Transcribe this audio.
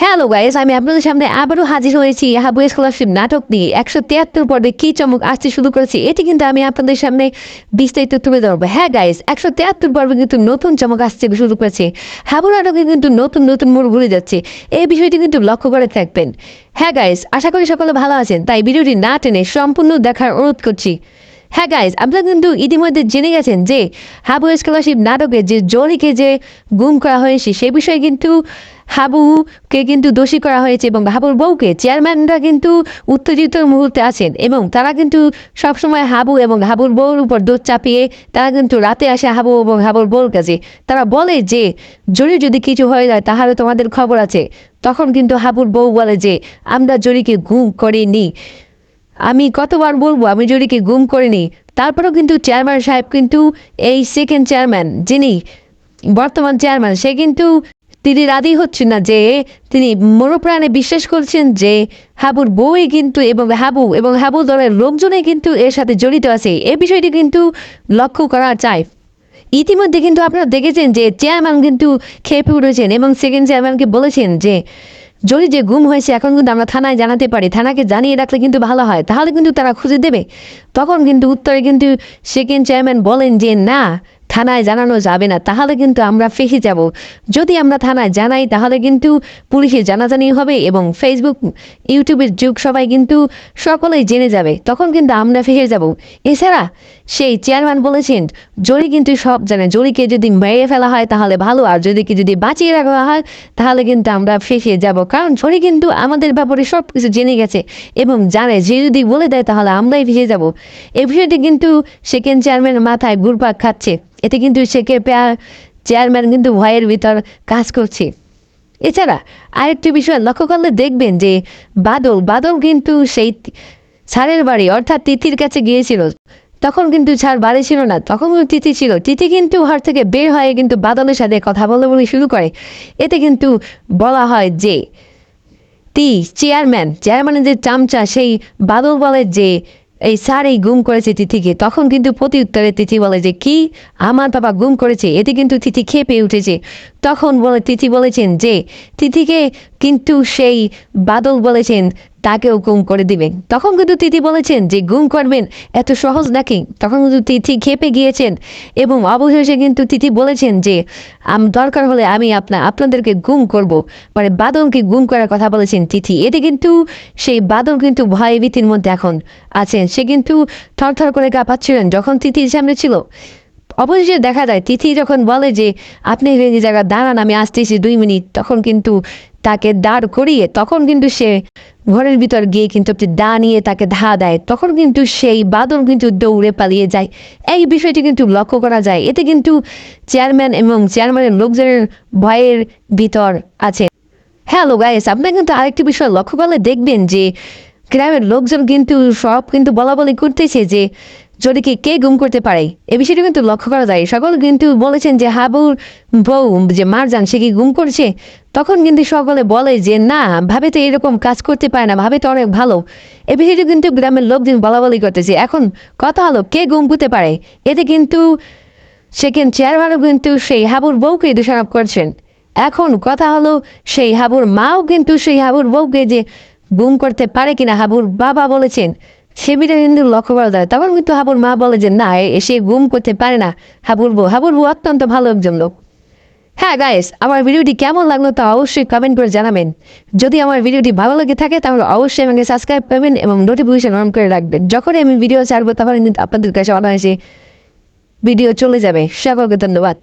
Hello guys, আমি আপনাদের সামনে আবারও হাজির হয়েছি হাবু স্কলারশিপ নাটক নিয়ে 173 পর্বে কি চমক আসতে শুরু করেছি এটি কিন্তু আমি আপনাদের সামনে বিস্তারিত তুলে ধরবো। হ্যাঁ গাইস, 173 পর্বে কিন্তু নতুন চমক আসতে শুরু করেছে। হাবু নাটকে কিন্তু নতুন নতুন মোড় ঘুরে যাচ্ছে, এই বিষয়টি কিন্তু লক্ষ্য করে থাকবেন। হ্যাঁ গাইস, আশা করি সকলে ভালো আছেন, তাই ভিডিওটি না টেনে সম্পূর্ণ দেখার অনুরোধ করছি। হ্যাঁ গাইজ, আপনারা কিন্তু ইতিমধ্যে জেনে গেছেন যে হাবু স্কলারশিপ নাটকে যে জরিকে যে গুম করা হয়েছে সে বিষয়ে কিন্তু হাবুকে কিন্তু দোষী করা হয়েছে এবং হাবুর বউকে চেয়ারম্যানরা কিন্তু উত্তেজিত মুহূর্তে আছেন এবং তারা কিন্তু সবসময় হাবু এবং হাবুর বউর উপর দোষ চাপিয়ে তারা কিন্তু রাতে আসে হাবু এবং হাবুর বউর কাছে। তারা বলে যে জরি যদি কিছু হয়ে যায় তাহলে তোমাদের খবর আছে। তখন কিন্তু হাবুর বউ বলে যে আমরা জরিকে গুম করিনি। আমি কতবার বলবো আমি জরিকে গুম করিনি। তারপরেও কিন্তু চেয়ারম্যান সাহেব কিন্তু এই সেকেন্ড চেয়ারম্যান যিনি বর্তমান চেয়ারম্যান সে কিন্তু তিনি রাজি হচ্ছেন না, যে তিনি মনোপ্রাণে বিশ্বাস করছেন যে হাবুর বউই কিন্তু এবং হাবু দলের লোকজনে কিন্তু এর সাথে জড়িত আছে। এই বিষয়টি কিন্তু লক্ষ্য করা যায়। ইতিমধ্যে কিন্তু আপনারা দেখেছেন যে চেয়ারম্যান কিন্তু খেপে উঠেছেন এবং সেকেন্ড চেয়ারম্যানকে বলেছেন যে যদি যে গুম হয়েছে এখন কিন্তু আমরা থানায় জানাতে পারি, থানাকে জানিয়ে রাখলে কিন্তু ভালো হয়, তাহলে কিন্তু তারা খুঁজে দেবে। তখন কিন্তু উত্তরে কিন্তু সেকেন্ড চেয়ারম্যান বলেন যে না, থানায় জানানো যাবে না, তাহলে কিন্তু আমরা ফেসে যাব। যদি আমরা থানায় জানাই তাহলে কিন্তু পুলিশে জানাজানি হবে এবং ফেসবুক ইউটিউবের যুগ সবাই কিন্তু সকলেই জেনে যাবে, তখন কিন্তু আমরা ফেসে যাব। এছাড়া সেই চেয়ারম্যান বলেছেন জরি কিন্তু সব জানে, জরিকে যদি মেরে ফেলা হয় তাহলে ভালো, আর যদি বাঁচিয়ে রাখা হয় তাহলে কিন্তু আমরা ফেসে যাব, কারণ জরি কিন্তু আমাদের ব্যাপারে সব কিছু জেনে গেছে এবং জানে যে যদি বলে দেয় তাহলে আমরাই ফেসে যাব। এই বিষয়টি কিন্তু সেকেন্ড চেয়ারম্যানের মাথায় ঘুরপাক খাচ্ছে। এতে কিন্তু চেয়ারম্যান কিন্তু ভয়ের ভিতর কাজ করছে। এছাড়া আরেকটি বিষয় লক্ষ্য করলে দেখবেন যে বাদল কিন্তু সেই স্যারের বাড়ি অর্থাৎ তিথির কাছে গিয়েছিল। তখন কিন্তু স্যার বাড়ি ছিল না, তখন তিথি ছিল। তিথি কিন্তু ঘর থেকে বের হয়ে কিন্তু বাদলের সাথে কথা বলে শুরু করে। এতে কিন্তু বলা হয় যে চেয়ারম্যানের যে চামচা সেই বাদল বলে যে এই স্যার এই গুম করেছে তিথিকে। তখন কিন্তু প্রতি উত্তরে তিথি বলে যে কি, আমার বাবা গুম করেছে। এতে কিন্তু তিথি খেপে উঠেছে। তখন তিথি বলেছেন যে তিথিকে কিন্তু সেই বাদল বলেছেন তাকেও গুম করে দিবেন। তখন কিন্তু তিথি বলেছেন যে গুম করবেন এত সহজ নাকি। তখন কিন্তু তিথি খেপে গিয়েছেন এবং অবশেষে কিন্তু তিথি বলেছেন যে দরকার হলে আমি আপনাদেরকে গুম করব, মানে বাদলকে গুম করার কথা বলেছেন তিথি। এতে কিন্তু সেই বাদল কিন্তু ভয় ভীতির মধ্যে এখন আছেন, সে কিন্তু থরথর করে কাঁপাচ্ছিলেন যখন তিথির সামনে ছিল। অবশেষে দেখা যায় তিথি যখন বলে যে আপনি এই জায়গায় দাঁড়ান, আমি আসতেছি 2 মিনিট, তখন কিন্তু তাকে দাঁড় করিয়ে তখন কিন্তু সে ঘরের ভিতর গিয়ে কিন্তু একটি দা নিয়ে তাকে ধা দেয়। তখন কিন্তু সেই বাদল কিন্তু দৌড়ে পালিয়ে যায়। এই বিষয়টি কিন্তু লক্ষ্য করা যায়। এতে কিন্তু চেয়ারম্যান এবং চেয়ারম্যানের লোকজনের ভয়ের ভিতর আছে। হ্যালো গাইস, আপনারা কিন্তু আরেকটি বিষয় লক্ষ্য করলে দেখবেন যে গ্রামের লোকজন কিন্তু সব কিন্তু বলা বলি করতেছে যে যদি কে গুম করতে পারে। এ বিষয়টি কিন্তু লক্ষ্য করা যায়। সকল কিন্তু বলেছেন যে হাবুর বউ যে মারজান সে কি গুম করছে। তখন কিন্তু সকলে বলে যে না, ভাবে তো এরকম কাজ করতে পারে না, ভাবে তো অনেক ভালো। এ বিষয়টি কিন্তু গ্রামের লোকজন বলা বলি করতেছে। এখন কথা হলো কে গুম করতে পারে। এতে কিন্তু সেকেন্ড চেয়ারম্যানও কিন্তু সেই হাবুর বউকে দোষারোপ করছেন। এখন কথা হলো সেই হাবুর মাও কিন্তু সেই হাবুর বউকে যে গুম করতে পারে কিনা হাবুর বাবা বলেছেন সে বিষয়ে কিন্তু লক্ষ্য করা যায়। তখন কিন্তু হাবুর মা বলে যে না, সে গুম করতে পারে না। হাবুর বউ অত্যন্ত ভালো একজন লোক। হ্যাঁ গাইস, আমার ভিডিওটি কেমন লাগলো তা অবশ্যই কমেন্ট করে জানাবেন। যদি আমার ভিডিওটি ভালো লেগে থাকে তাহলে অবশ্যই আমাকে সাবস্ক্রাইব করবেন এবং নোটিফিকেশন অন করে রাখবেন। যখনই আমি ভিডিও ছাড়বো তখন কিন্তু আপনাদের কাছে অনায়াসে ভিডিও চলে যাবে। সকলকে ধন্যবাদ।